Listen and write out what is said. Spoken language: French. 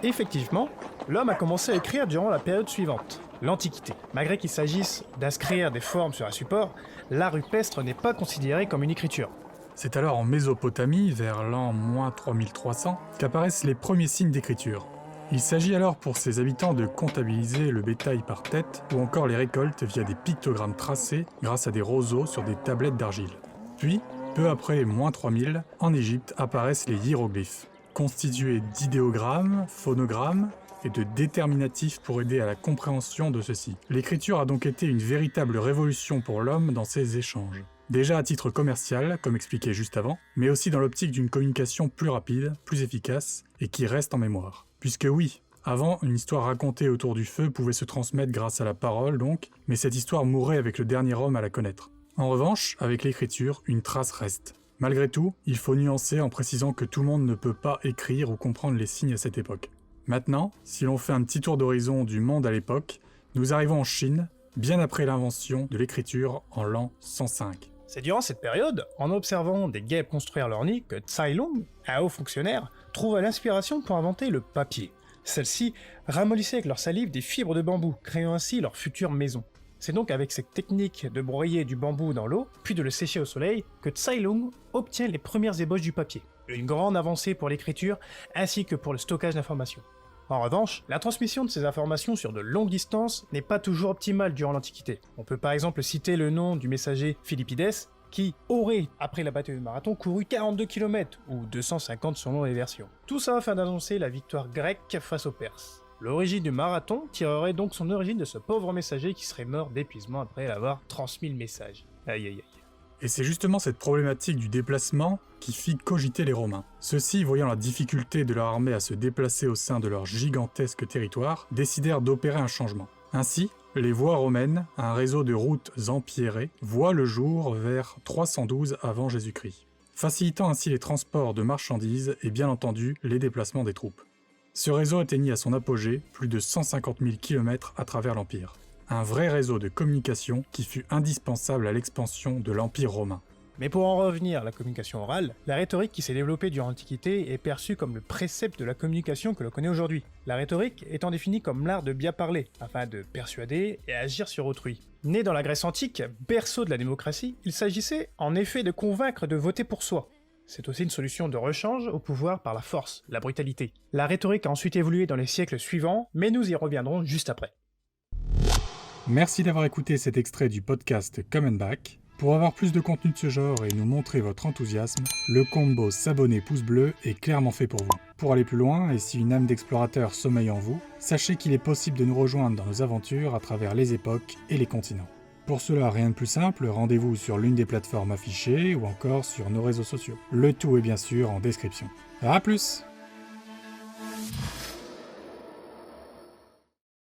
Effectivement, l'homme a commencé à écrire durant la période suivante, l'Antiquité. Malgré qu'il s'agisse d'inscrire des formes sur un support, l'art rupestre n'est pas considéré comme une écriture. C'est alors en Mésopotamie, vers l'an -3300, qu'apparaissent les premiers signes d'écriture. Il s'agit alors pour ses habitants de comptabiliser le bétail par tête ou encore les récoltes via des pictogrammes tracés grâce à des roseaux sur des tablettes d'argile. Puis, peu après -3000, en Égypte apparaissent les hiéroglyphes, constitués d'idéogrammes, phonogrammes et de déterminatifs pour aider à la compréhension de ceux-ci. L'écriture a donc été une véritable révolution pour l'homme dans ses échanges. Déjà à titre commercial, comme expliqué juste avant, mais aussi dans l'optique d'une communication plus rapide, plus efficace et qui reste en mémoire. Puisque oui, avant, une histoire racontée autour du feu pouvait se transmettre grâce à la parole donc, mais cette histoire mourait avec le dernier homme à la connaître. En revanche, avec l'écriture, une trace reste. Malgré tout, il faut nuancer en précisant que tout le monde ne peut pas écrire ou comprendre les signes à cette époque. Maintenant, si l'on fait un petit tour d'horizon du monde à l'époque, nous arrivons en Chine, bien après l'invention de l'écriture en l'an 105. C'est durant cette période, en observant des guêpes construire leur nid, que Tsai Lung, un haut fonctionnaire, trouva l'inspiration pour inventer le papier. Celles-ci ramollissaient avec leur salive des fibres de bambou, créant ainsi leur future maison. C'est donc avec cette technique de broyer du bambou dans l'eau, puis de le sécher au soleil, que Tsai Lung obtient les premières ébauches du papier. Une grande avancée pour l'écriture, ainsi que pour le stockage d'informations. En revanche, la transmission de ces informations sur de longues distances n'est pas toujours optimale durant l'Antiquité. On peut par exemple citer le nom du messager Philippides, qui aurait, après la bataille de Marathon, couru 42 km, ou 250 selon les versions. Tout ça afin d'annoncer la victoire grecque face aux Perses. L'origine du marathon tirerait donc son origine de ce pauvre messager qui serait mort d'épuisement après avoir transmis le message. Aïe aïe aïe. Et c'est justement cette problématique du déplacement qui fit cogiter les Romains. Ceux-ci, voyant la difficulté de leur armée à se déplacer au sein de leur gigantesque territoire, décidèrent d'opérer un changement. Ainsi, les voies romaines, un réseau de routes empierrées, voient le jour vers 312 avant Jésus-Christ, facilitant ainsi les transports de marchandises et bien entendu les déplacements des troupes. Ce réseau atteignit à son apogée plus de 150 000 km à travers l'Empire. Un vrai réseau de communication qui fut indispensable à l'expansion de l'Empire romain. Mais pour en revenir à la communication orale, la rhétorique qui s'est développée durant l'Antiquité est perçue comme le précepte de la communication que l'on connaît aujourd'hui. La rhétorique étant définie comme l'art de bien parler, afin de persuader et agir sur autrui. Né dans la Grèce antique, berceau de la démocratie, il s'agissait en effet de convaincre de voter pour soi. C'est aussi une solution de rechange au pouvoir par la force, la brutalité. La rhétorique a ensuite évolué dans les siècles suivants, mais nous y reviendrons juste après. Merci d'avoir écouté cet extrait du podcast Come and Back. Pour avoir plus de contenu de ce genre et nous montrer votre enthousiasme, le combo s'abonner pouce bleu est clairement fait pour vous. Pour aller plus loin, et si une âme d'explorateur sommeille en vous, sachez qu'il est possible de nous rejoindre dans nos aventures à travers les époques et les continents. Pour cela, rien de plus simple, rendez-vous sur l'une des plateformes affichées ou encore sur nos réseaux sociaux. Le tout est bien sûr en description. À plus!